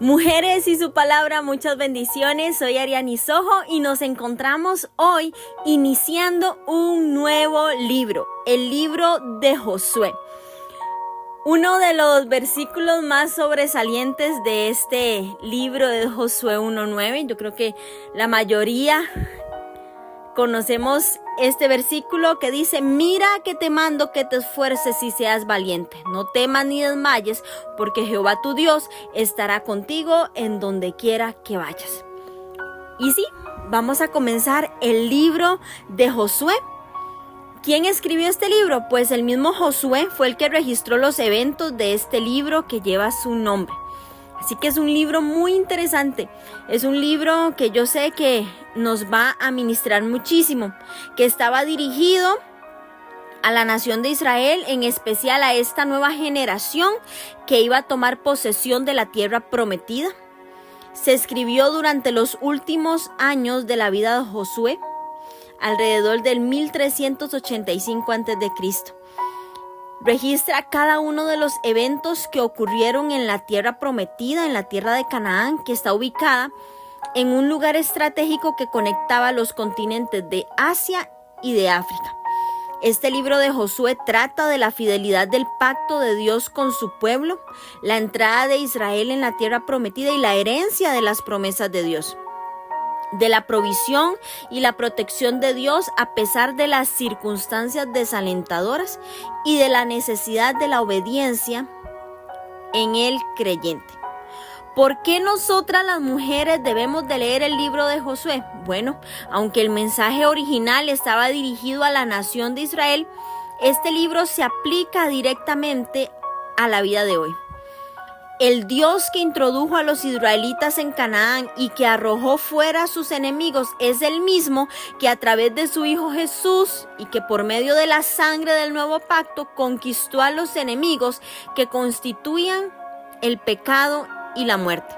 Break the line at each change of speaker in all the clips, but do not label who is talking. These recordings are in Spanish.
Mujeres y su palabra, muchas bendiciones. Soy Ariani Sojo y nos encontramos hoy iniciando un nuevo libro, el libro de Josué. Uno de los versículos más sobresalientes de este libro es Josué 1:9. Yo creo que la mayoría conocemos este versículo que dice: mira que te mando que te esfuerces y seas valiente. No temas ni desmayes, porque Jehová tu Dios estará contigo en donde quiera que vayas. Y sí, vamos a comenzar el libro de Josué. ¿Quién escribió este libro? Pues el mismo Josué fue el que registró los eventos de este libro que lleva su nombre. Así que es un libro muy interesante. Es un libro que yo sé que nos va a ministrar muchísimo, que estaba dirigido a la nación de Israel, en especial a esta nueva generación que iba a tomar posesión de la tierra prometida. Se escribió durante los últimos años de la vida de Josué, alrededor del 1385 a.C. Registra cada uno de los eventos que ocurrieron en la tierra prometida, en la tierra de Canaán, que está ubicada en un lugar estratégico que conectaba los continentes de Asia y de África. Este libro de Josué trata de la fidelidad del pacto de Dios con su pueblo, la entrada de Israel en la tierra prometida y la herencia de las promesas de Dios, de la provisión y la protección de Dios a pesar de las circunstancias desalentadoras y de la necesidad de la obediencia en el creyente. ¿Por qué nosotras las mujeres debemos de leer el libro de Josué? Bueno, aunque el mensaje original estaba dirigido a la nación de Israel, este libro se aplica directamente a la vida de hoy. El Dios que introdujo a los israelitas en Canaán y que arrojó fuera a sus enemigos es el mismo que a través de su Hijo Jesús y que por medio de la sangre del nuevo pacto conquistó a los enemigos que constituían el pecado y la muerte.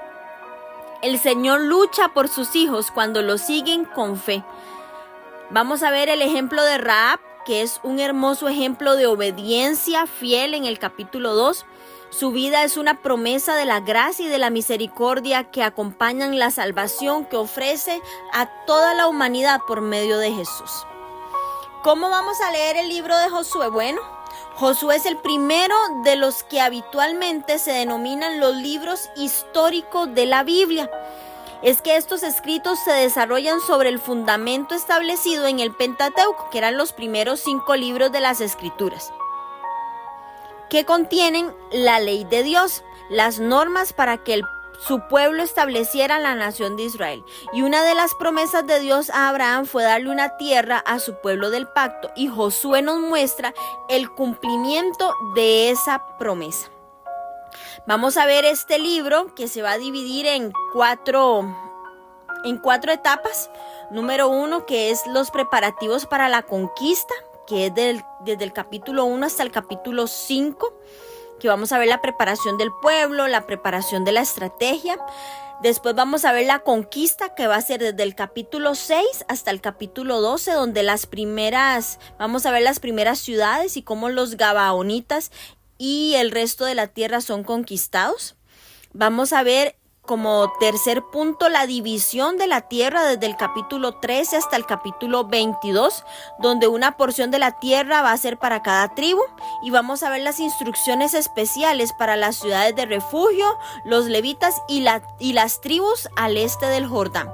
El Señor lucha por sus hijos cuando los siguen con fe. Vamos a ver el ejemplo de Rahab, que es un hermoso ejemplo de obediencia fiel en el capítulo 2. Su vida es una promesa de la gracia y de la misericordia que acompañan la salvación que ofrece a toda la humanidad por medio de Jesús. ¿Cómo vamos a leer el libro de Josué? Bueno, Josué es el primero de los que habitualmente se denominan los libros históricos de la Biblia. Es que estos escritos se desarrollan sobre el fundamento establecido en el Pentateuco, que eran los primeros 5 libros de las Escrituras, que contienen la ley de Dios, las normas para que su pueblo estableciera la nación de Israel. Y una de las promesas de Dios a Abraham fue darle una tierra a su pueblo del pacto. Y Josué nos muestra el cumplimiento de esa promesa. Vamos a ver este libro que se va a dividir en cuatro etapas. Número 1, que es los preparativos para la conquista, que es desde el capítulo 1 hasta el capítulo 5, que vamos a ver la preparación del pueblo, la preparación de la estrategia. Después vamos a ver la conquista, que va a ser desde el capítulo 6 hasta el capítulo 12, donde vamos a ver las primeras ciudades y cómo los gabaonitas y el resto de la tierra son conquistados. Vamos a ver como tercer punto la división de la tierra desde el capítulo 13 hasta el capítulo 22, donde una porción de la tierra va a ser para cada tribu, y vamos a ver las instrucciones especiales para las ciudades de refugio, los levitas y las tribus al este del Jordán.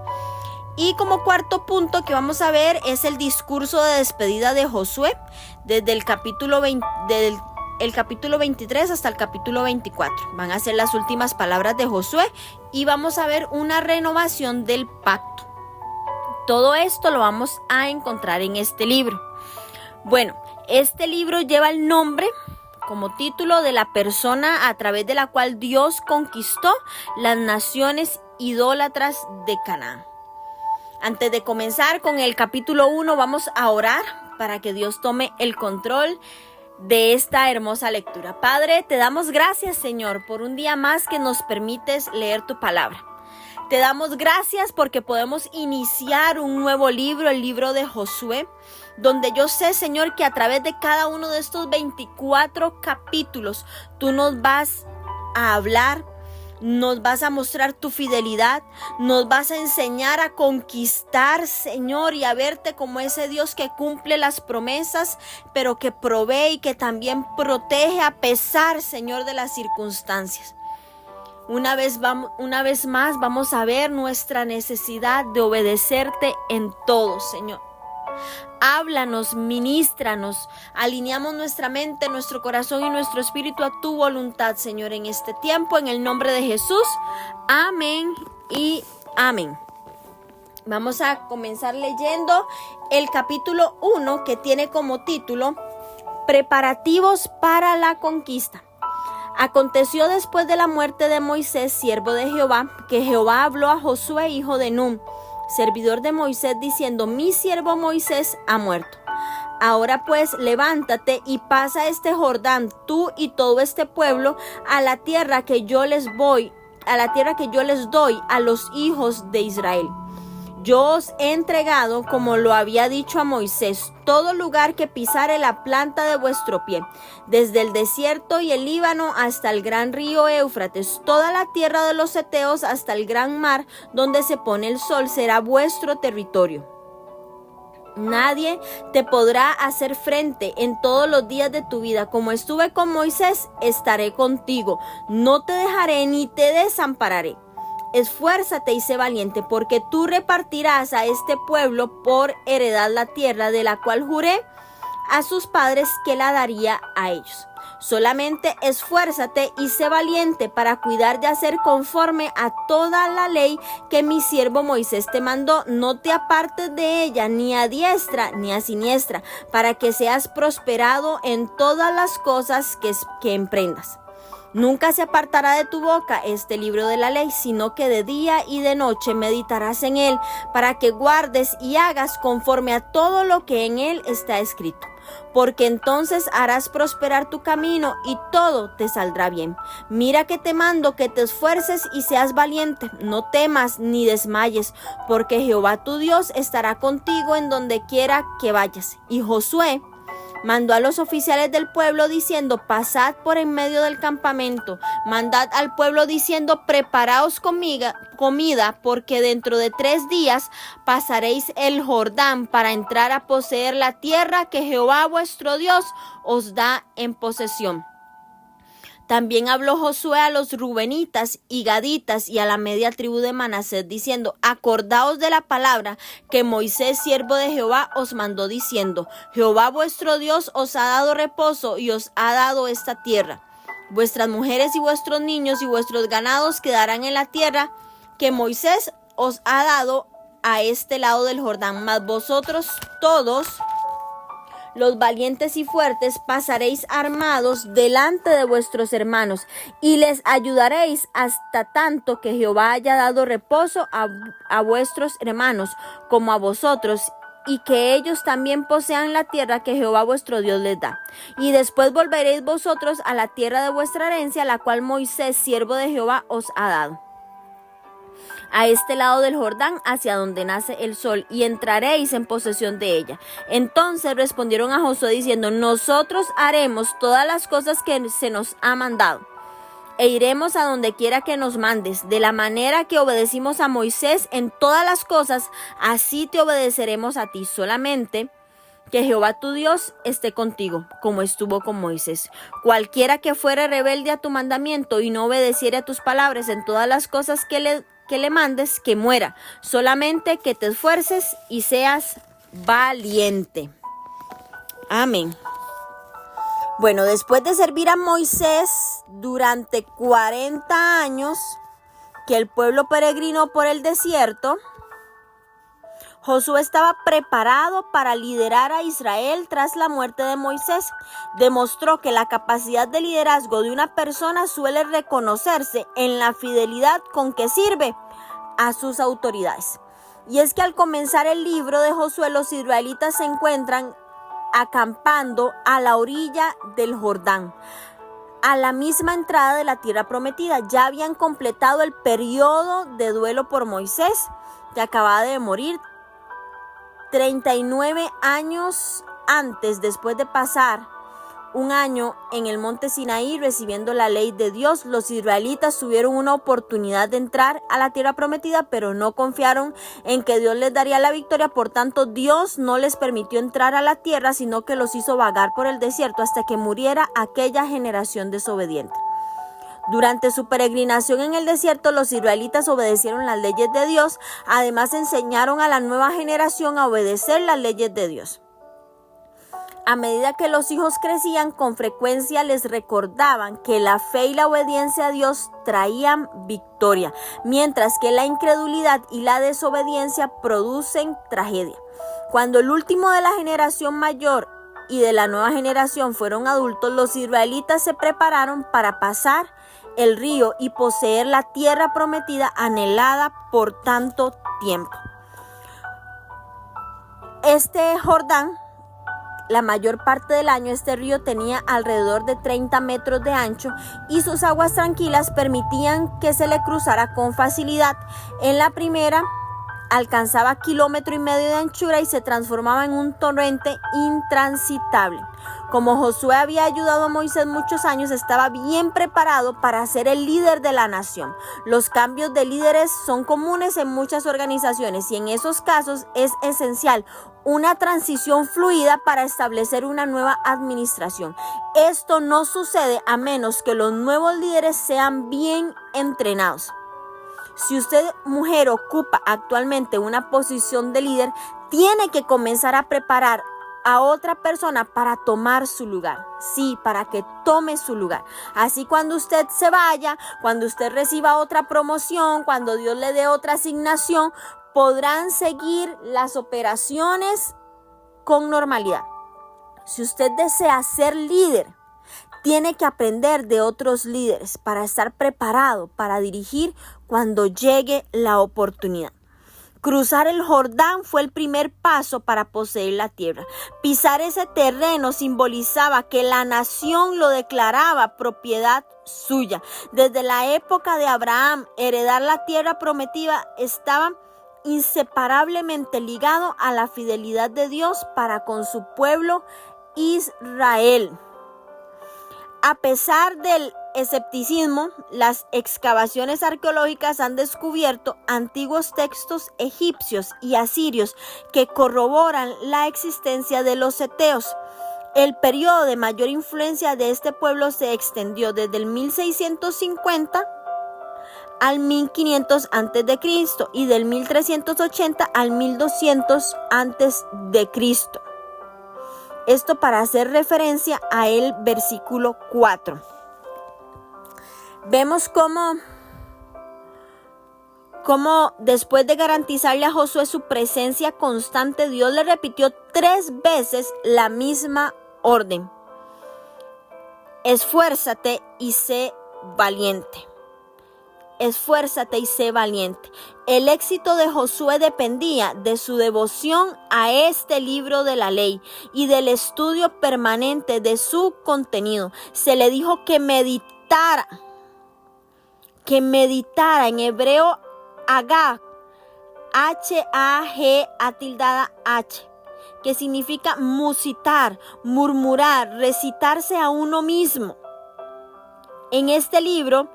Y como cuarto punto que vamos a ver es el discurso de despedida de Josué desde el capítulo 23 hasta el capítulo 24. Van a ser las últimas palabras de Josué y vamos a ver una renovación del pacto. Todo esto lo vamos a encontrar en este libro. Bueno, este libro lleva el nombre como título de la persona a través de la cual Dios conquistó las naciones idólatras de Canaán. Antes de comenzar con el capítulo 1, vamos a orar para que Dios tome el control de esta hermosa lectura. Padre, te damos gracias, Señor, por un día más que nos permites leer tu palabra. Te damos gracias porque podemos iniciar un nuevo libro, el libro de Josué, donde yo sé, Señor, que a través de cada uno de estos 24 capítulos, tú nos vas a hablar, Nos vas a mostrar tu fidelidad, nos vas a enseñar a conquistar, Señor, y a verte como ese Dios que cumple las promesas, pero que provee y que también protege a pesar, Señor, de las circunstancias. Una vez más vamos a ver nuestra necesidad de obedecerte en todo, Señor. Háblanos, ministranos, alineamos nuestra mente, nuestro corazón y nuestro espíritu a tu voluntad, Señor, en este tiempo, en el nombre de Jesús. Amén y amén. Vamos a comenzar leyendo el capítulo 1, que tiene como título Preparativos para la conquista. Aconteció después de la muerte de Moisés, siervo de Jehová, que Jehová habló a Josué, hijo de Nun, servidor de Moisés, diciendo: mi siervo Moisés ha muerto. Ahora pues levántate y pasa este Jordán, tú y todo este pueblo, a la tierra que yo les doy a los hijos de Israel. Yo os he entregado, como lo había dicho a Moisés, todo lugar que pisare la planta de vuestro pie, desde el desierto y el Líbano hasta el gran río Éufrates, toda la tierra de los heteos hasta el gran mar, donde se pone el sol, será vuestro territorio. Nadie te podrá hacer frente en todos los días de tu vida. Como estuve con Moisés, estaré contigo. No te dejaré ni te desampararé. Esfuérzate y sé valiente, porque tú repartirás a este pueblo por heredad la tierra de la cual juré a sus padres que la daría a ellos. Solamente esfuérzate y sé valiente para cuidar de hacer conforme a toda la ley que mi siervo Moisés te mandó. No te apartes de ella ni a diestra ni a siniestra, para que seas prosperado en todas las cosas que emprendas. Nunca se apartará de tu boca este libro de la ley, sino que de día y de noche meditarás en él, para que guardes y hagas conforme a todo lo que en él está escrito. Porque entonces harás prosperar tu camino y todo te saldrá bien. Mira que te mando que te esfuerces y seas valiente. No temas ni desmayes, porque Jehová tu Dios estará contigo en donde quiera que vayas. Y Josué mandó a los oficiales del pueblo diciendo: pasad por en medio del campamento, mandad al pueblo diciendo: preparaos comida, porque dentro de 3 días pasaréis el Jordán para entrar a poseer la tierra que Jehová vuestro Dios os da en posesión. También habló Josué a los rubenitas y gaditas y a la media tribu de Manasés, diciendo: acordaos de la palabra que Moisés, siervo de Jehová, os mandó, diciendo: Jehová vuestro Dios os ha dado reposo y os ha dado esta tierra. Vuestras mujeres y vuestros niños y vuestros ganados quedarán en la tierra que Moisés os ha dado a este lado del Jordán, mas vosotros todos, los valientes y fuertes, pasaréis armados delante de vuestros hermanos y les ayudaréis hasta tanto que Jehová haya dado reposo a vuestros hermanos como a vosotros, y que ellos también posean la tierra que Jehová vuestro Dios les da. Y después volveréis vosotros a la tierra de vuestra herencia, la cual Moisés, siervo de Jehová, os ha dado, a este lado del Jordán, hacia donde nace el sol, y entraréis en posesión de ella. Entonces respondieron a Josué diciendo: nosotros haremos todas las cosas que se nos ha mandado, e iremos a donde quiera que nos mandes. De la manera que obedecimos a Moisés en todas las cosas, así te obedeceremos a ti. Solamente que Jehová tu Dios esté contigo, como estuvo con Moisés. Cualquiera que fuere rebelde a tu mandamiento y no obedeciere a tus palabras en todas las cosas que le mandes, que muera. Solamente que te esfuerces y seas valiente. Amén. Bueno, después de servir a Moisés durante 40 años, que el pueblo peregrinó por el desierto, Josué estaba preparado para liderar a Israel tras la muerte de Moisés. Demostró que la capacidad de liderazgo de una persona suele reconocerse en la fidelidad con que sirve a sus autoridades. Y es que al comenzar el libro de Josué, los israelitas se encuentran acampando a la orilla del Jordán, a la misma entrada de la tierra prometida. Ya habían completado el periodo de duelo por Moisés, que acababa de morir 39 años antes, después de pasar un año en el monte Sinaí recibiendo la ley de Dios, los israelitas tuvieron una oportunidad de entrar a la tierra prometida, pero no confiaron en que Dios les daría la victoria. Por tanto, Dios no les permitió entrar a la tierra, sino que los hizo vagar por el desierto hasta que muriera aquella generación desobediente. Durante su peregrinación en el desierto, los israelitas obedecieron las leyes de Dios. Además, enseñaron a la nueva generación a obedecer las leyes de Dios. A medida que los hijos crecían, con frecuencia les recordaban que la fe y la obediencia a Dios traían victoria, mientras que la incredulidad y la desobediencia producen tragedia. Cuando el último de la generación mayor y de la nueva generación fueron adultos, los israelitas se prepararon para pasar el río y poseer la tierra prometida anhelada por tanto tiempo. Este Jordán, la mayor parte del año, este río tenía alrededor de 30 metros de ancho y sus aguas tranquilas permitían que se le cruzara con facilidad. En la primera alcanzaba 1,5 kilómetros de anchura y se transformaba en un torrente intransitable. Como Josué había ayudado a Moisés muchos años, estaba bien preparado para ser el líder de la nación. Los cambios de líderes son comunes en muchas organizaciones y en esos casos es esencial una transición fluida para establecer una nueva administración. Esto no sucede a menos que los nuevos líderes sean bien entrenados. Si usted, mujer, ocupa actualmente una posición de líder, tiene que comenzar a preparar a otra persona para tomar su lugar. Sí, para que tome su lugar. Así cuando usted se vaya, cuando usted reciba otra promoción, cuando Dios le dé otra asignación, podrán seguir las operaciones con normalidad. Si usted desea ser líder, tiene que aprender de otros líderes para estar preparado para dirigir cuando llegue la oportunidad. Cruzar el Jordán fue el primer paso para poseer la tierra. Pisar ese terreno simbolizaba que la nación lo declaraba propiedad suya. Desde la época de Abraham, heredar la tierra prometida estaba inseparablemente ligado a la fidelidad de Dios para con su pueblo Israel. A pesar del escepticismo, las excavaciones arqueológicas han descubierto antiguos textos egipcios y asirios que corroboran la existencia de los heteos. El periodo de mayor influencia de este pueblo se extendió desde el 1650 al 1500 a.C. y del 1380 al 1200 a.C. Esto para hacer referencia a el versículo 4. Vemos cómo después de garantizarle a Josué su presencia constante, Dios le repitió 3 veces la misma orden: esfuérzate y sé valiente. Esfuérzate y sé valiente. El éxito de Josué dependía de su devoción a este libro de la ley y del estudio permanente de su contenido. Se le dijo que meditara, en hebreo Hagah, H-A-G-A-H, que significa musitar, murmurar, recitarse a uno mismo. En este libro,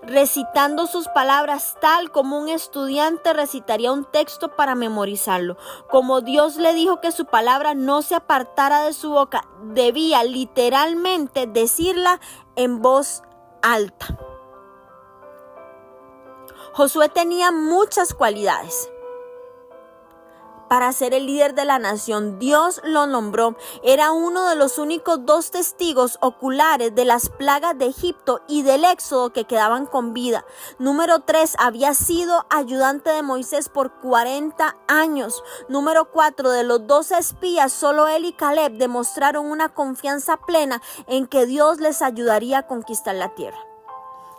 recitando sus palabras tal como un estudiante recitaría un texto para memorizarlo. Como Dios le dijo que su palabra no se apartara de su boca, debía literalmente decirla en voz alta. Josué tenía muchas cualidades para ser el líder de la nación. Dios lo nombró. Era uno de los únicos 2 testigos oculares de las plagas de Egipto y del éxodo que quedaban con vida. Número 3, había sido ayudante de Moisés por 40 años. Número 4, de los 12 espías, solo él y Caleb demostraron una confianza plena en que Dios les ayudaría a conquistar la tierra.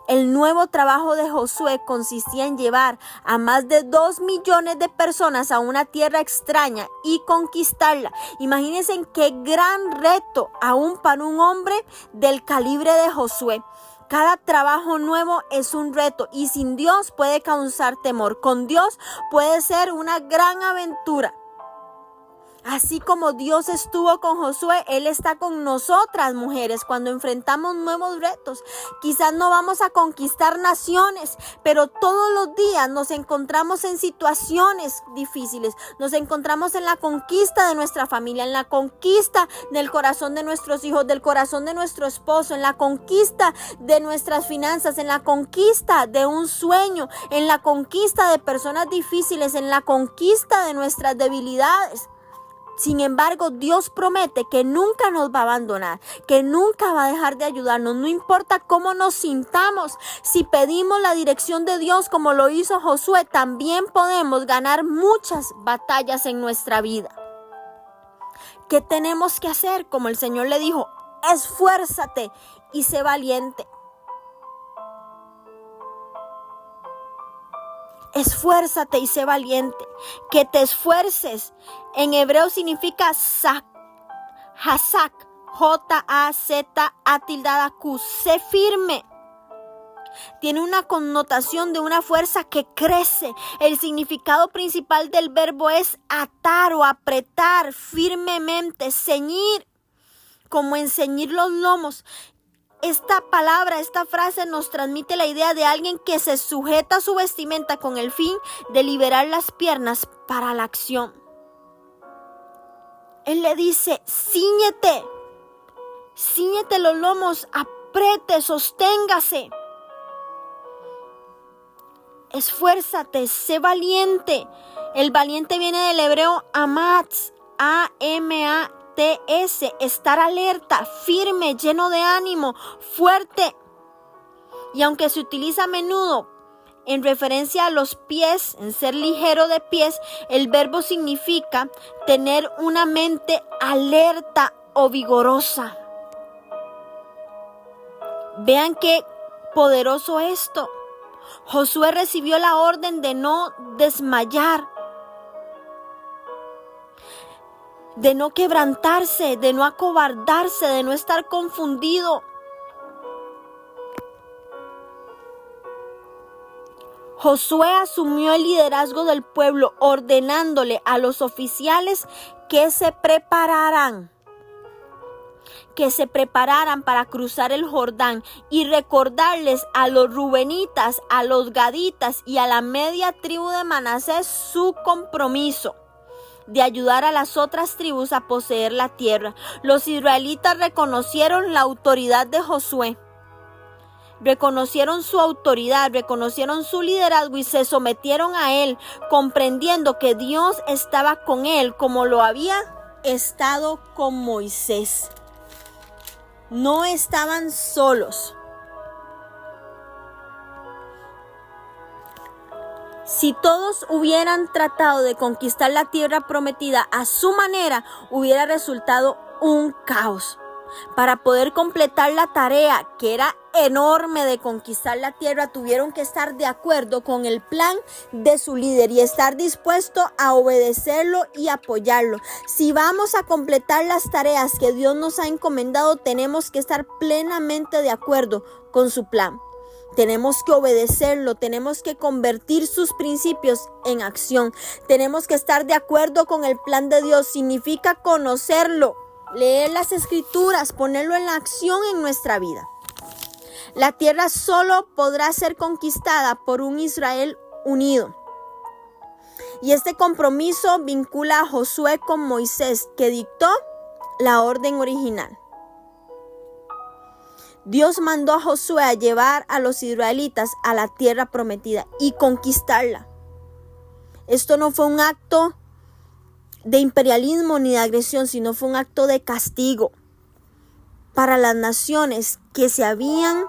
El nuevo trabajo de Josué consistía en llevar a más de 2 millones de personas a una tierra extraña y conquistarla. Imagínense qué gran reto aún para un hombre del calibre de Josué. Cada trabajo nuevo es un reto y sin Dios puede causar temor. Con Dios puede ser una gran aventura. Así como Dios estuvo con Josué, Él está con nosotras, mujeres, cuando enfrentamos nuevos retos. Quizás no vamos a conquistar naciones, pero todos los días nos encontramos en situaciones difíciles. Nos encontramos en la conquista de nuestra familia, en la conquista del corazón de nuestros hijos, del corazón de nuestro esposo, en la conquista de nuestras finanzas, en la conquista de un sueño, en la conquista de personas difíciles, en la conquista de nuestras debilidades. Sin embargo, Dios promete que nunca nos va a abandonar, que nunca va a dejar de ayudarnos. No importa cómo nos sintamos, si pedimos la dirección de Dios como lo hizo Josué, también podemos ganar muchas batallas en nuestra vida. ¿Qué tenemos que hacer? Como el Señor le dijo, esfuérzate y sé valiente. Esfuérzate y sé valiente. Que te esfuerces. En hebreo significa hazak. J-A-Z-A-Q. Sé firme. Tiene una connotación de una fuerza que crece. El significado principal del verbo es atar o apretar firmemente, ceñir, como en ceñir los lomos. Esta palabra, esta frase nos transmite la idea de alguien que se sujeta a su vestimenta con el fin de liberar las piernas para la acción. Él le dice, cíñete los lomos, apriete, sosténgase. Esfuérzate, sé valiente. El valiente viene del hebreo amatz, A-M-A-T-S, estar alerta, firme, lleno de ánimo, fuerte. Y aunque se utiliza a menudo en referencia a los pies, en ser ligero de pies, el verbo significa tener una mente alerta o vigorosa. Vean qué poderoso esto. Josué recibió la orden de no desmayar, de no quebrantarse, de no acobardarse, de no estar confundido. Josué asumió el liderazgo del pueblo, ordenándole a los oficiales que se prepararan para cruzar el Jordán y recordarles a los rubenitas, a los gaditas y a la media tribu de Manasés su compromiso de ayudar a las otras tribus a poseer la tierra. Los israelitas reconocieron la autoridad de Josué, reconocieron su autoridad, reconocieron su liderazgo y se sometieron a él, comprendiendo que Dios estaba con él como lo había estado con Moisés. No estaban solos. Si todos hubieran tratado de conquistar la tierra prometida a su manera, hubiera resultado un caos. Para poder completar la tarea, que era enorme, de conquistar la tierra, tuvieron que estar de acuerdo con el plan de su líder y estar dispuesto a obedecerlo y apoyarlo. Si vamos a completar las tareas que Dios nos ha encomendado, tenemos que estar plenamente de acuerdo con su plan. Tenemos que obedecerlo, tenemos que convertir sus principios en acción. Tenemos que estar de acuerdo con el plan de Dios. Significa conocerlo, leer las escrituras, ponerlo en la acción en nuestra vida. La tierra solo podrá ser conquistada por un Israel unido. Y este compromiso vincula a Josué con Moisés, que dictó la orden original. Dios mandó a Josué a llevar a los israelitas a la tierra prometida y conquistarla. Esto no fue un acto de imperialismo ni de agresión, sino fue un acto de castigo para las naciones que se habían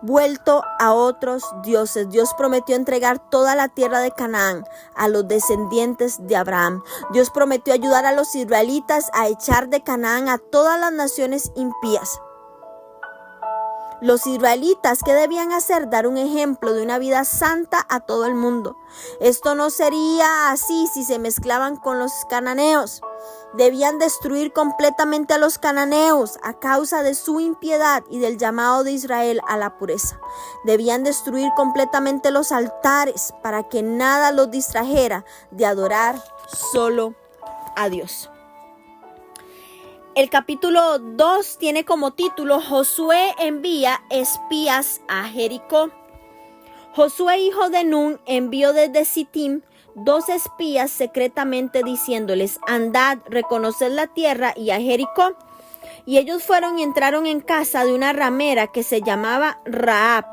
vuelto a otros dioses. Dios prometió entregar toda la tierra de Canaán a los descendientes de Abraham. Dios prometió ayudar a los israelitas a echar de Canaán a todas las naciones impías. Los israelitas, ¿qué debían hacer? Dar un ejemplo de una vida santa a todo el mundo. Esto no sería así si se mezclaban con los cananeos. Debían destruir completamente a los cananeos a causa de su impiedad y del llamado de Israel a la pureza. Debían destruir completamente los altares para que nada los distrajera de adorar solo a Dios. El capítulo 2 tiene como título Josué envía espías a Jericó. Josué, hijo de Nun, envió desde Sittim 2 espías secretamente diciéndoles: andad, reconoced la tierra y a Jericó. Y ellos fueron y entraron en casa de una ramera que se llamaba Rahab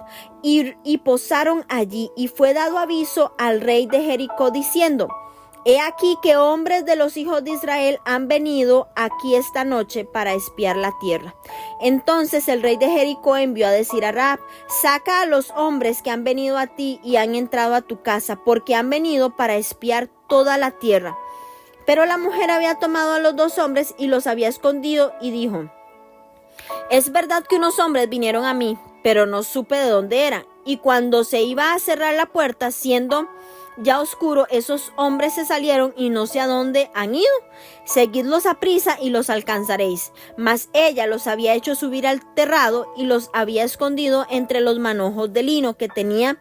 y posaron allí. Y fue dado aviso al rey de Jericó diciendo: he aquí que hombres de los hijos de Israel han venido aquí esta noche para espiar la tierra. Entonces el rey de Jericó envió a decir a Rahab: saca a los hombres que han venido a ti y han entrado a tu casa, porque han venido para espiar toda la tierra. Pero la mujer había tomado a los 2 hombres y los había escondido y dijo: es verdad que unos hombres vinieron a mí, pero no supe de dónde eran. Y cuando se iba a cerrar la puerta, siendo ya oscuro, esos hombres se salieron y no sé a dónde han ido. Seguidlos a prisa y los alcanzaréis. Mas ella los había hecho subir al terrado y los había escondido entre los manojos de lino que tenía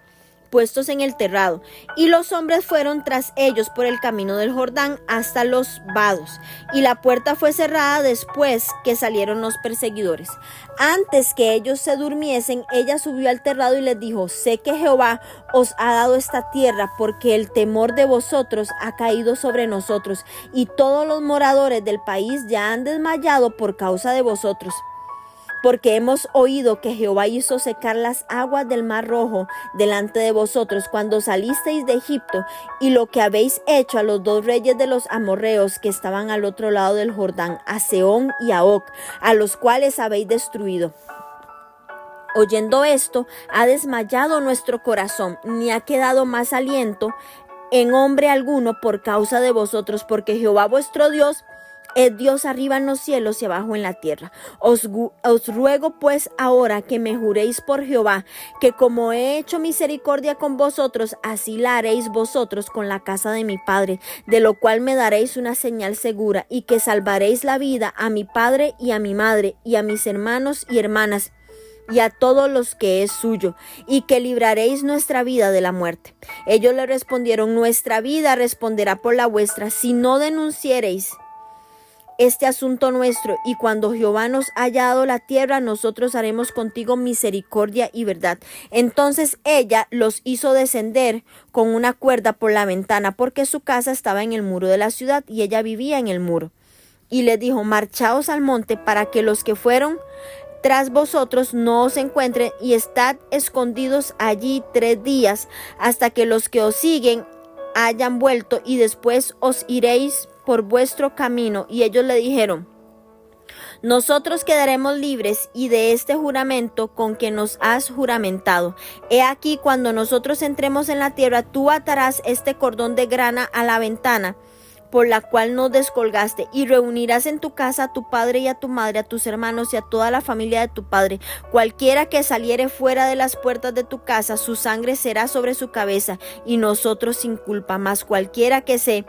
puestos en el terrado. Y los hombres fueron tras ellos por el camino del Jordán hasta los vados. Y la puerta fue cerrada después que salieron los perseguidores. Antes que ellos se durmiesen, ella subió al terrado y les dijo: sé que Jehová os ha dado esta tierra, porque el temor de vosotros ha caído sobre nosotros, y todos los moradores del país ya han desmayado por causa de vosotros. Porque hemos oído que Jehová hizo secar las aguas del Mar Rojo delante de vosotros cuando salisteis de Egipto, y lo que habéis hecho a los 2 reyes de los amorreos que estaban al otro lado del Jordán, a Sehón y a Og, a los cuales habéis destruido. Oyendo esto, ha desmayado nuestro corazón, ni ha quedado más aliento en hombre alguno por causa de vosotros, porque Jehová vuestro Dios es Dios arriba en los cielos y abajo en la tierra. Os ruego pues ahora que me juréis por Jehová, que como he hecho misericordia con vosotros, así la haréis vosotros con la casa de mi padre, de lo cual me daréis una señal segura, y que salvaréis la vida a mi padre y a mi madre, y a mis hermanos y hermanas, y a todos los que es suyo, y que libraréis nuestra vida de la muerte. Ellos le respondieron: nuestra vida responderá por la vuestra, si no denunciareis este asunto nuestro, y cuando Jehová nos haya dado la tierra, nosotros haremos contigo misericordia y verdad. Entonces ella los hizo descender con una cuerda por la ventana, porque su casa estaba en el muro de la ciudad y ella vivía en el muro. Y les dijo: marchaos al monte para que los que fueron tras vosotros no os encuentren, y estad escondidos allí 3 días hasta que los que os siguen hayan vuelto, y después os iréis por vuestro camino. Y ellos le dijeron: nosotros quedaremos libres y de este juramento con que nos has juramentado. He aquí, cuando nosotros entremos en la tierra, tú atarás este cordón de grana a la ventana por la cual nos descolgaste, y reunirás en tu casa a tu padre y a tu madre, a tus hermanos y a toda la familia de tu padre. Cualquiera que saliere fuera de las puertas de tu casa, su sangre será sobre su cabeza, y nosotros sin culpa. Mas cualquiera que se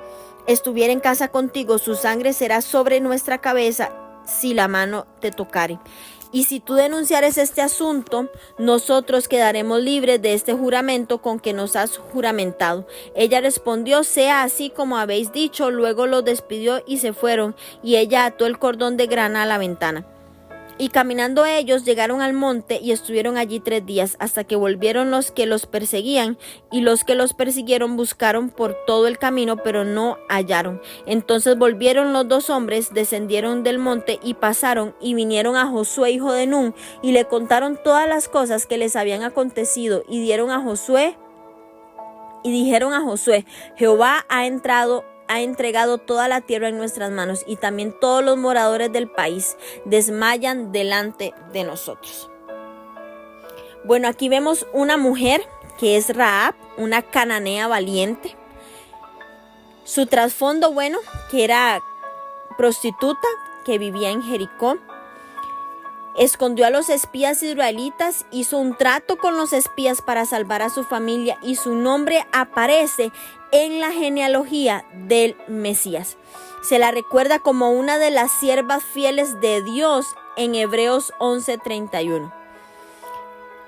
estuviera en casa contigo, su sangre será sobre nuestra cabeza, si la mano te tocare. Y si tú denunciares este asunto, nosotros quedaremos libres de este juramento con que nos has juramentado. Ella respondió: sea así como habéis dicho. Luego los despidió y se fueron, y ella ató el cordón de grana a la ventana. Y caminando ellos llegaron al monte y estuvieron allí 3 días, hasta que volvieron los que los perseguían, y los que los persiguieron buscaron por todo el camino, pero no hallaron. Entonces volvieron los 2 hombres, descendieron del monte y pasaron, y vinieron a Josué, hijo de Nun, y le contaron todas las cosas que les habían acontecido, y dijeron a Josué: Jehová ha entregado toda la tierra en nuestras manos, y también todos los moradores del país desmayan delante de nosotros. Bueno, aquí vemos una mujer que es Rahab, una cananea valiente. Su trasfondo, bueno, que era prostituta, que vivía en Jericó. Escondió a los espías israelitas, hizo un trato con los espías para salvar a su familia, y su nombre aparece en la genealogía del Mesías. Se la recuerda como una de las siervas fieles de Dios en Hebreos 11:31.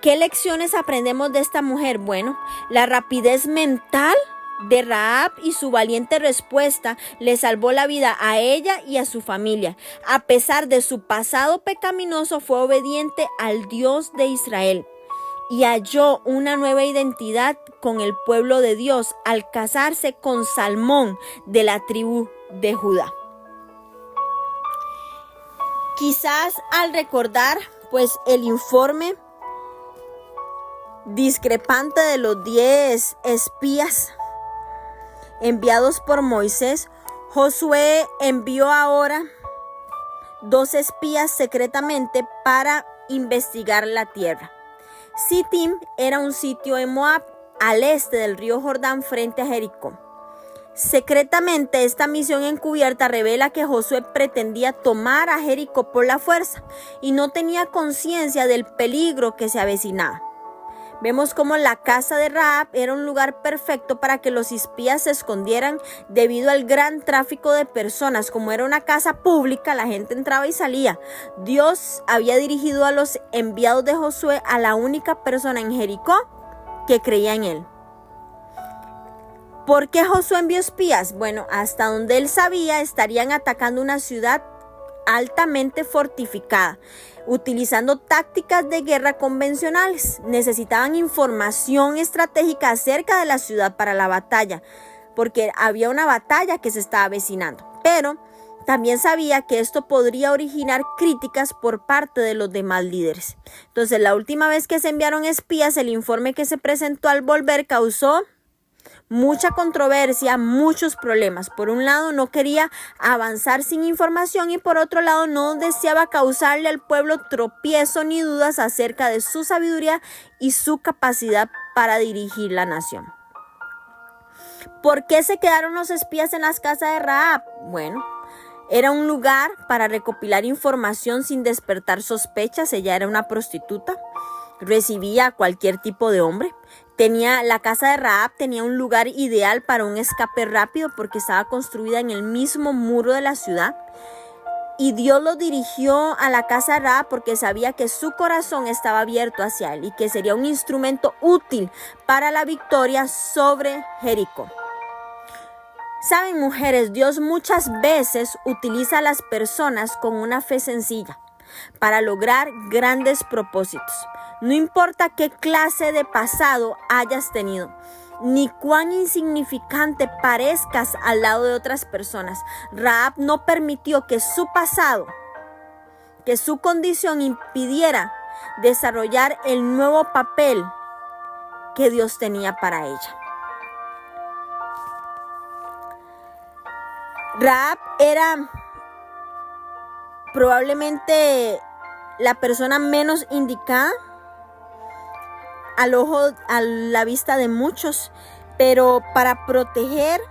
¿Qué lecciones aprendemos de esta mujer? Bueno, la rapidez mental de Rahab y su valiente respuesta le salvó la vida a ella y a su familia. A pesar de su pasado pecaminoso, fue obediente al Dios de Israel y halló una nueva identidad con el pueblo de Dios al casarse con Salmón de la tribu de Judá. Quizás al recordar pues el informe discrepante de los 10 espías enviados por Moisés, Josué envió ahora 2 espías secretamente para investigar la tierra. Sittim era un sitio en Moab, al este del río Jordán, frente a Jericó. Secretamente, esta misión encubierta revela que Josué pretendía tomar a Jericó por la fuerza y no tenía conciencia del peligro que se avecinaba. Vemos cómo la casa de Rahab era un lugar perfecto para que los espías se escondieran debido al gran tráfico de personas. Como era una casa pública, la gente entraba y salía. Dios había dirigido a los enviados de Josué a la única persona en Jericó que creía en él. ¿Por qué Josué envió espías? Bueno, hasta donde él sabía, estarían atacando una ciudad altamente fortificada, utilizando tácticas de guerra convencionales. Necesitaban información estratégica acerca de la ciudad para la batalla, porque había una batalla que se estaba avecinando. Pero también sabía que esto podría originar críticas por parte de los demás líderes. Entonces, la última vez que se enviaron espías, el informe que se presentó al volver causó mucha controversia, muchos problemas. Por un lado, no quería avanzar sin información y por otro lado, no deseaba causarle al pueblo tropiezo ni dudas acerca de su sabiduría y su capacidad para dirigir la nación. ¿Por qué se quedaron los espías en las casas de Rahab? Bueno, era un lugar para recopilar información sin despertar sospechas. Ella era una prostituta, recibía a cualquier tipo de hombre. La casa de Rahab tenía un lugar ideal para un escape rápido porque estaba construida en el mismo muro de la ciudad. Y Dios lo dirigió a la casa de Rahab porque sabía que su corazón estaba abierto hacia él y que sería un instrumento útil para la victoria sobre Jericó. Saben, mujeres, Dios muchas veces utiliza a las personas con una fe sencilla para lograr grandes propósitos. No importa qué clase de pasado hayas tenido, ni cuán insignificante parezcas al lado de otras personas. Rahab no permitió que su pasado, que su condición impidiera desarrollar el nuevo papel que Dios tenía para ella. Rahab era probablemente la persona menos indicada a la vista de muchos, pero para proteger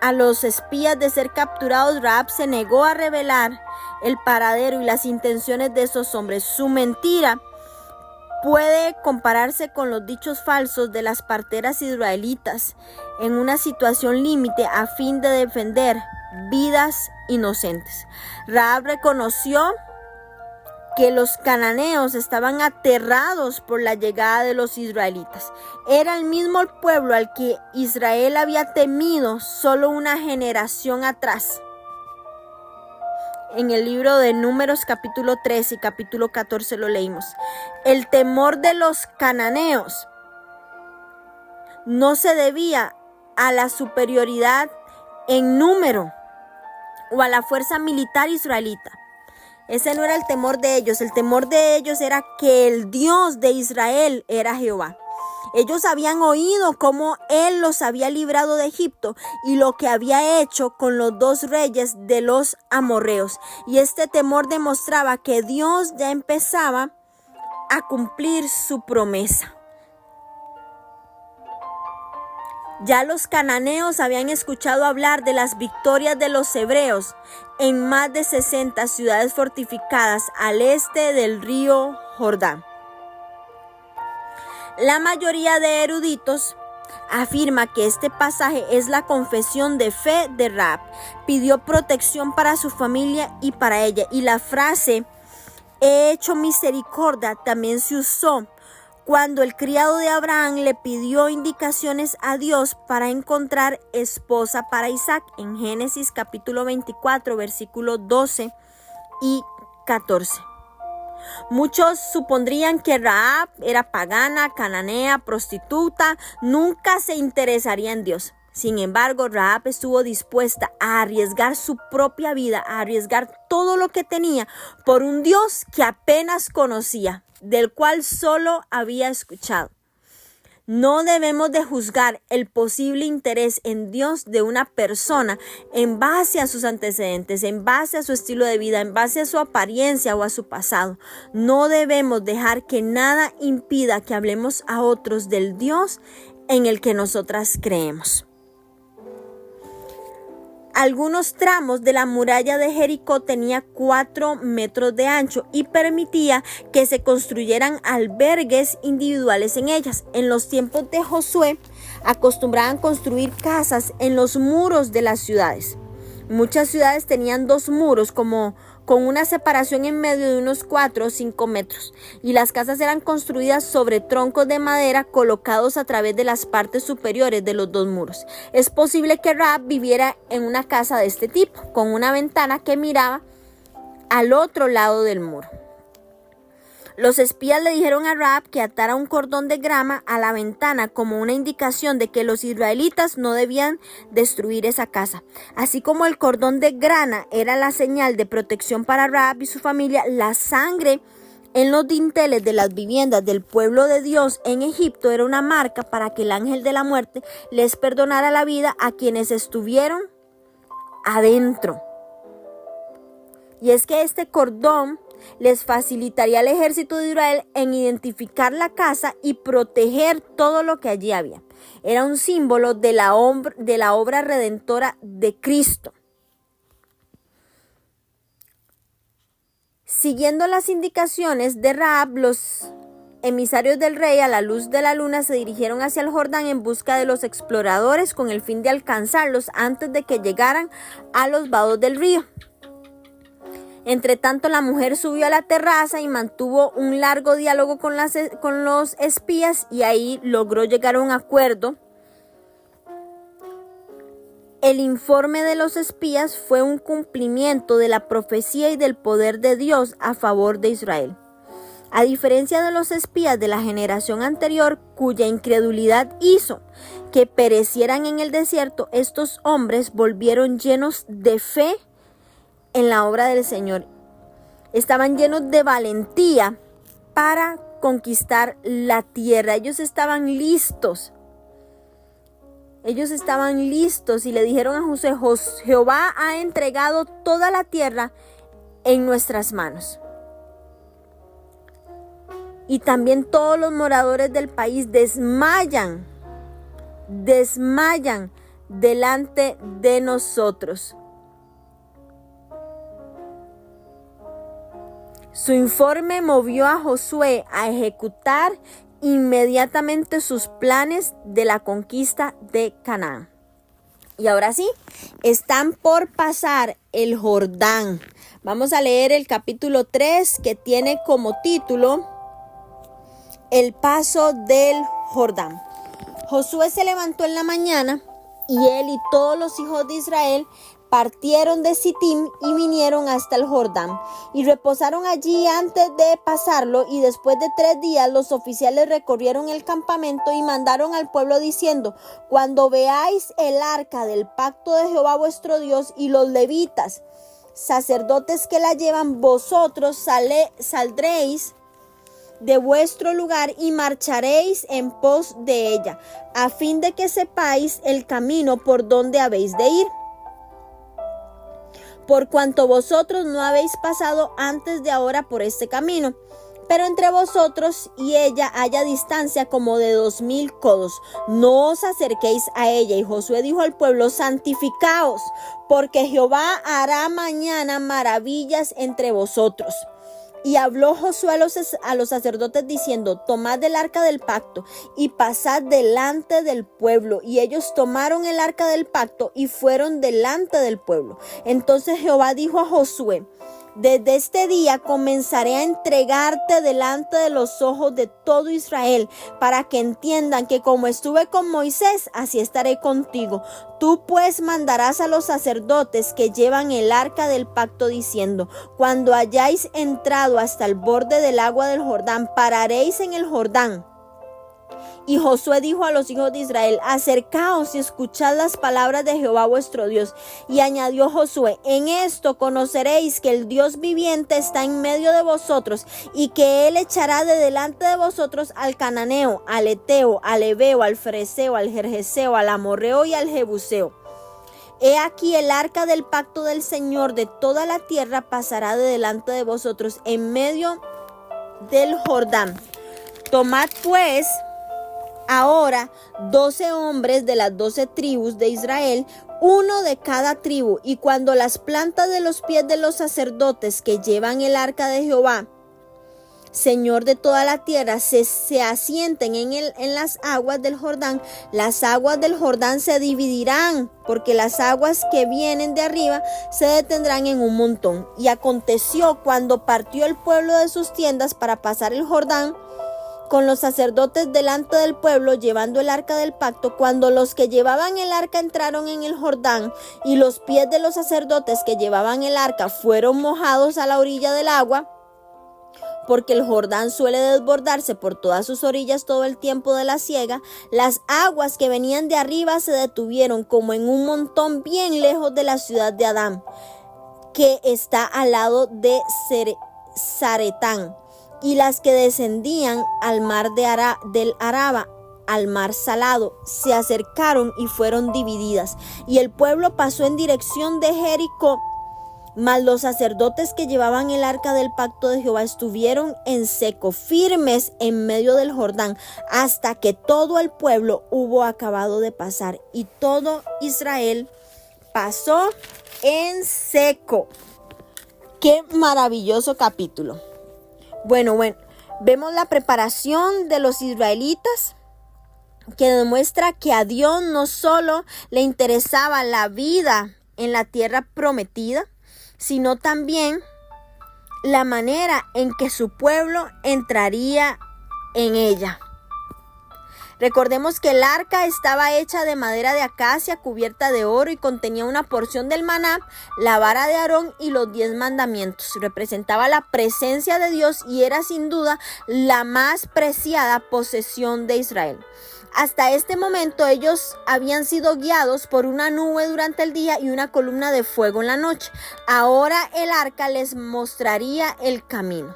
a los espías de ser capturados, Rahab se negó a revelar el paradero y las intenciones de esos hombres. Su mentira puede compararse con los dichos falsos de las parteras israelitas en una situación límite a fin de defender vidas inocentes. Rahab reconoció que los cananeos estaban aterrados por la llegada de los israelitas. Era el mismo pueblo al que Israel había temido solo una generación atrás. En el libro de Números capítulo 13 y capítulo 14 lo leímos. El temor de los cananeos no se debía a la superioridad en número o a la fuerza militar israelita. Ese no era el temor de ellos. El temor de ellos era que el Dios de Israel era Jehová. Ellos habían oído cómo Él los había librado de Egipto y lo que había hecho con los 2 reyes de los amorreos. Y este temor demostraba que Dios ya empezaba a cumplir su promesa. Ya los cananeos habían escuchado hablar de las victorias de los hebreos en más de 60 ciudades fortificadas al este del río Jordán. La mayoría de eruditos afirma que este pasaje es la confesión de fe de Rahab. Pidió protección para su familia y para ella. Y la frase "he hecho misericordia" también se usó cuando el criado de Abraham le pidió indicaciones a Dios para encontrar esposa para Isaac, en Génesis capítulo 24, versículos 12 y 14. Muchos supondrían que Rahab era pagana, cananea, prostituta, nunca se interesaría en Dios. Sin embargo, Rahab estuvo dispuesta a arriesgar su propia vida, a arriesgar todo lo que tenía por un Dios que apenas conocía, del cual solo había escuchado. No debemos de juzgar el posible interés en Dios de una persona en base a sus antecedentes, en base a su estilo de vida, en base a su apariencia o a su pasado. No debemos dejar que nada impida que hablemos a otros del Dios en el que nosotras creemos. Algunos tramos de la muralla de Jericó tenía 4 metros de ancho y permitía que se construyeran albergues individuales en ellas. En los tiempos de Josué acostumbraban construir casas en los muros de las ciudades. Muchas ciudades tenían 2 muros con una separación en medio de unos 4 o 5 metros, y las casas eran construidas sobre troncos de madera colocados a través de las partes superiores de los 2 muros. Es posible que Rahab viviera en una casa de este tipo, con una ventana que miraba al otro lado del muro. Los espías le dijeron a Rahab que atara un cordón de grama a la ventana como una indicación de que los israelitas no debían destruir esa casa. Así como el cordón de grana era la señal de protección para Rahab y su familia, la sangre en los dinteles de las viviendas del pueblo de Dios en Egipto era una marca para que el ángel de la muerte les perdonara la vida a quienes estuvieron adentro. Y es que este cordón les facilitaría al ejército de Israel en identificar la casa y proteger todo lo que allí había. Era un símbolo de la obra redentora de Cristo. Siguiendo las indicaciones de Rahab, los emisarios del rey a la luz de la luna se dirigieron hacia el Jordán en busca de los exploradores con el fin de alcanzarlos antes de que llegaran a los vados del río. Entre tanto, la mujer subió a la terraza y mantuvo un largo diálogo con los espías, y ahí logró llegar a un acuerdo. El informe de los espías fue un cumplimiento de la profecía y del poder de Dios a favor de Israel. A diferencia de los espías de la generación anterior, cuya incredulidad hizo que perecieran en el desierto, estos hombres volvieron llenos de fe en la obra del Señor. Estaban llenos de valentía para conquistar la tierra. Ellos estaban listos. Y le dijeron a Josué: Jehová ha entregado toda la tierra en nuestras manos. Y también todos los moradores del país desmayan delante de nosotros. Su informe movió a Josué a ejecutar inmediatamente sus planes de la conquista de Canaán. Y ahora sí, están por pasar el Jordán. Vamos a leer el capítulo 3, que tiene como título El paso del Jordán. Josué se levantó en la mañana, y él y todos los hijos de Israel partieron de Sitim y vinieron hasta el Jordán y reposaron allí antes de pasarlo, y después de 3 días los oficiales recorrieron el campamento y mandaron al pueblo diciendo: cuando veáis el arca del pacto de Jehová vuestro Dios y los levitas, sacerdotes que la llevan, vosotros saldréis de vuestro lugar y marcharéis en pos de ella, a fin de que sepáis el camino por donde habéis de ir, por cuanto vosotros no habéis pasado antes de ahora por este camino. Pero entre vosotros y ella haya distancia como de 2000 codos. No os acerquéis a ella. Y Josué dijo al pueblo: santificaos, porque Jehová hará mañana maravillas entre vosotros. Y habló Josué a los sacerdotes diciendo: tomad el arca del pacto y pasad delante del pueblo. Y ellos tomaron el arca del pacto y fueron delante del pueblo. Entonces Jehová dijo a Josué: Desde este día comenzaré a entregarte delante de los ojos de todo Israel, para que entiendan que como estuve con Moisés, así estaré contigo. Tú pues mandarás a los sacerdotes que llevan el arca del pacto diciendo: cuando hayáis entrado hasta el borde del agua del Jordán, pararéis en el Jordán. Y Josué dijo a los hijos de Israel: acercaos y escuchad las palabras de Jehová vuestro Dios. Y añadió Josué: en esto conoceréis que el Dios viviente está en medio de vosotros, y que él echará de delante de vosotros al cananeo, al eteo, al heveo, al fereceo, al gergeseo, al amorreo y al jebuseo. He aquí el arca del pacto del Señor de toda la tierra pasará de delante de vosotros en medio del Jordán. Tomad pues ahora 12 hombres de las 12 tribus de Israel, uno de cada tribu, y cuando las plantas de los pies de los sacerdotes que llevan el arca de Jehová, Señor de toda la tierra, se asienten en las aguas del Jordán, las aguas del Jordán se dividirán, porque las aguas que vienen de arriba se detendrán en un montón. Y aconteció cuando partió el pueblo de sus tiendas para pasar el Jordán, con los sacerdotes delante del pueblo llevando el arca del pacto, cuando los que llevaban el arca entraron en el Jordán y los pies de los sacerdotes que llevaban el arca fueron mojados a la orilla del agua, porque el Jordán suele desbordarse por todas sus orillas todo el tiempo de la siega, las aguas que venían de arriba se detuvieron como en un montón bien lejos de la ciudad de Adán, que está al lado de Zaretán. Y las que descendían al mar del Araba, al mar salado, se acercaron y fueron divididas. Y el pueblo pasó en dirección de Jericó. Mas los sacerdotes que llevaban el arca del pacto de Jehová estuvieron en seco, firmes en medio del Jordán, hasta que todo el pueblo hubo acabado de pasar. Y todo Israel pasó en seco. ¡Qué maravilloso capítulo! Bueno, vemos la preparación de los israelitas, que demuestra que a Dios no solo le interesaba la vida en la tierra prometida, sino también la manera en que su pueblo entraría en ella. Recordemos que el arca estaba hecha de madera de acacia cubierta de oro y contenía una porción del maná, la vara de Aarón y los 10 mandamientos. Representaba la presencia de Dios y era sin duda la más preciada posesión de Israel. Hasta este momento ellos habían sido guiados por una nube durante el día y una columna de fuego en la noche. Ahora el arca les mostraría el camino.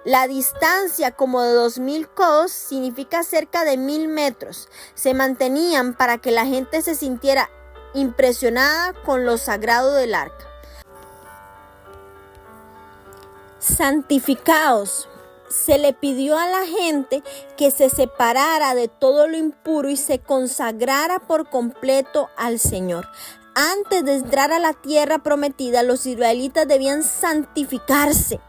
La distancia, como de 2000 codos, significa cerca de 1000 metros. Se mantenían para que la gente se sintiera impresionada con lo sagrado del arca. Santificaos. Se le pidió a la gente que se separara de todo lo impuro y se consagrara por completo al Señor. Antes de entrar a la tierra prometida, los israelitas debían santificarse,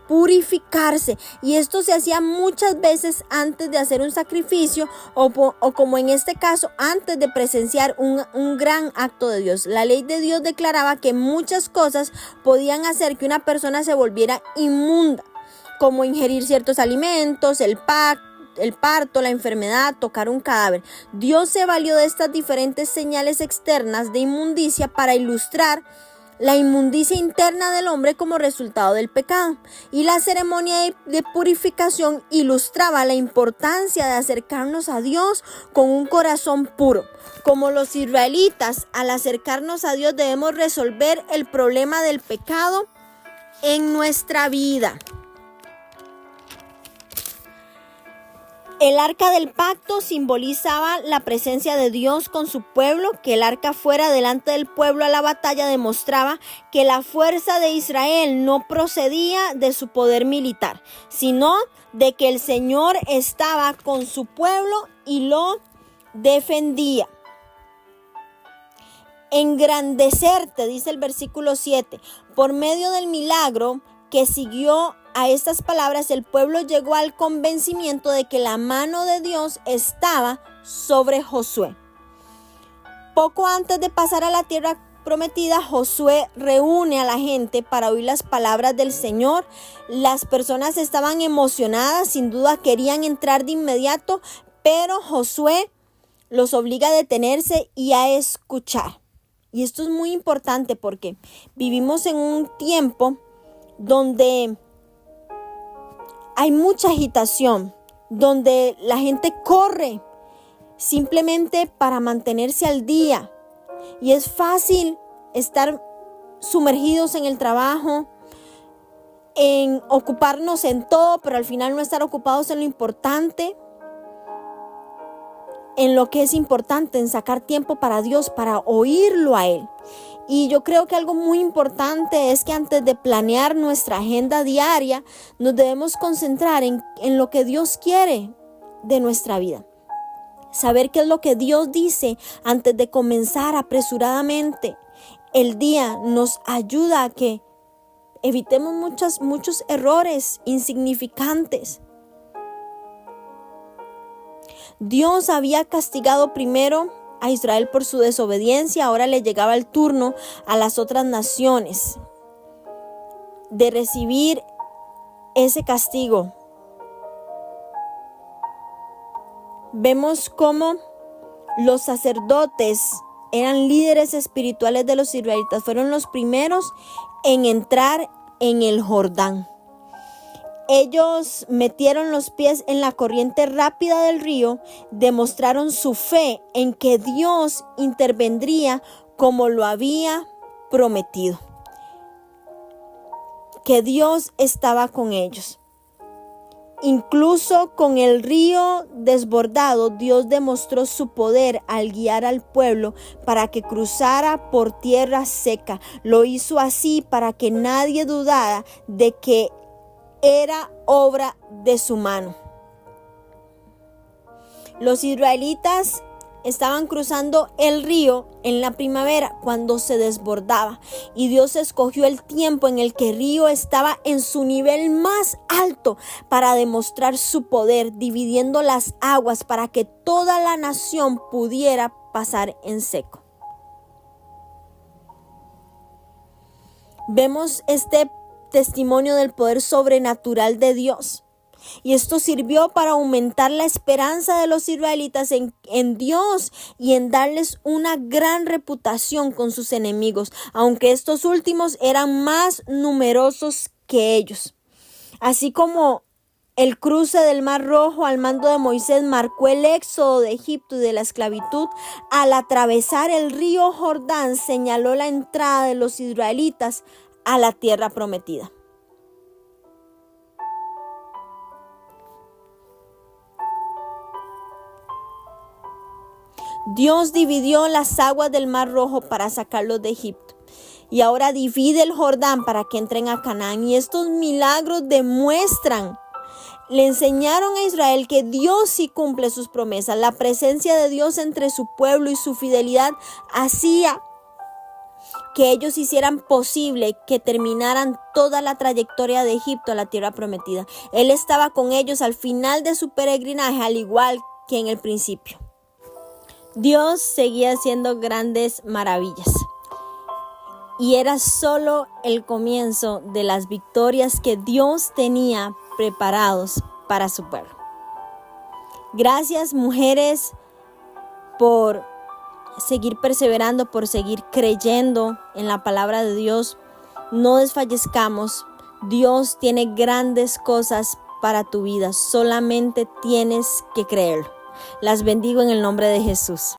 purificarse, y esto se hacía muchas veces antes de hacer un sacrificio o como en este caso antes de presenciar un gran acto de Dios. La ley de Dios declaraba que muchas cosas podían hacer que una persona se volviera inmunda, como ingerir ciertos alimentos, el parto, la enfermedad, tocar un cadáver. Dios se valió de estas diferentes señales externas de inmundicia para ilustrar la inmundicia interna del hombre como resultado del pecado. Y la ceremonia de purificación ilustraba la importancia de acercarnos a Dios con un corazón puro. Como los israelitas, al acercarnos a Dios debemos resolver el problema del pecado en nuestra vida. El arca del pacto simbolizaba la presencia de Dios con su pueblo. Que el arca fuera delante del pueblo a la batalla demostraba que la fuerza de Israel no procedía de su poder militar, sino de que el Señor estaba con su pueblo y lo defendía. Engrandecerte, dice el versículo 7, por medio del milagro que siguió a estas palabras, el pueblo llegó al convencimiento de que la mano de Dios estaba sobre Josué. Poco antes de pasar a la tierra prometida, Josué reúne a la gente para oír las palabras del Señor. Las personas estaban emocionadas, sin duda querían entrar de inmediato, pero Josué los obliga a detenerse y a escuchar. Y esto es muy importante porque vivimos en un tiempo donde hay mucha agitación, donde la gente corre simplemente para mantenerse al día. Y es fácil estar sumergidos en el trabajo, en ocuparnos en todo, pero al final no estar ocupados en lo importante, en lo que es importante, en sacar tiempo para Dios, para oírlo a Él. Y yo creo que algo muy importante es que antes de planear nuestra agenda diaria, nos debemos concentrar en lo que Dios quiere de nuestra vida. Saber qué es lo que Dios dice antes de comenzar apresuradamente el día nos ayuda a que evitemos muchos errores insignificantes. Dios había castigado primero a Israel por su desobediencia. Ahora le llegaba el turno a las otras naciones de recibir ese castigo. Vemos cómo los sacerdotes eran líderes espirituales de los israelitas. Fueron los primeros en entrar en el Jordán. Ellos metieron los pies en la corriente rápida del río, demostraron su fe en que Dios intervendría como lo había prometido, que Dios estaba con ellos. Incluso con el río desbordado, Dios demostró su poder al guiar al pueblo para que cruzara por tierra seca. Lo hizo así para que nadie dudara de que era obra de su mano. Los israelitas estaban cruzando el río en la primavera cuando se desbordaba, y Dios escogió el tiempo en el que el río estaba en su nivel más alto para demostrar su poder, dividiendo las aguas para que toda la nación pudiera pasar en seco. Vemos este testimonio del poder sobrenatural de Dios. Y esto sirvió para aumentar la esperanza de los israelitas en Dios y en darles una gran reputación con sus enemigos, aunque estos últimos eran más numerosos que ellos. Así como el cruce del Mar Rojo al mando de Moisés marcó el éxodo de Egipto y de la esclavitud, al atravesar el río Jordán señaló la entrada de los israelitas a la tierra prometida. Dios dividió las aguas del Mar Rojo para sacarlos de Egipto. Y ahora divide el Jordán para que entren a Canaán. Y estos milagros le enseñaron a Israel que Dios sí cumple sus promesas. La presencia de Dios entre su pueblo y su fidelidad hacía que ellos hicieran posible que terminaran toda la trayectoria de Egipto a la tierra prometida. Él estaba con ellos al final de su peregrinaje, al igual que en el principio. Dios seguía haciendo grandes maravillas. Y era solo el comienzo de las victorias que Dios tenía preparados para su pueblo. Gracias, mujeres, por seguir perseverando, por seguir creyendo en la palabra de Dios. No desfallezcamos. Dios tiene grandes cosas para tu vida. Solamente tienes que creerlo. Las bendigo en el nombre de Jesús.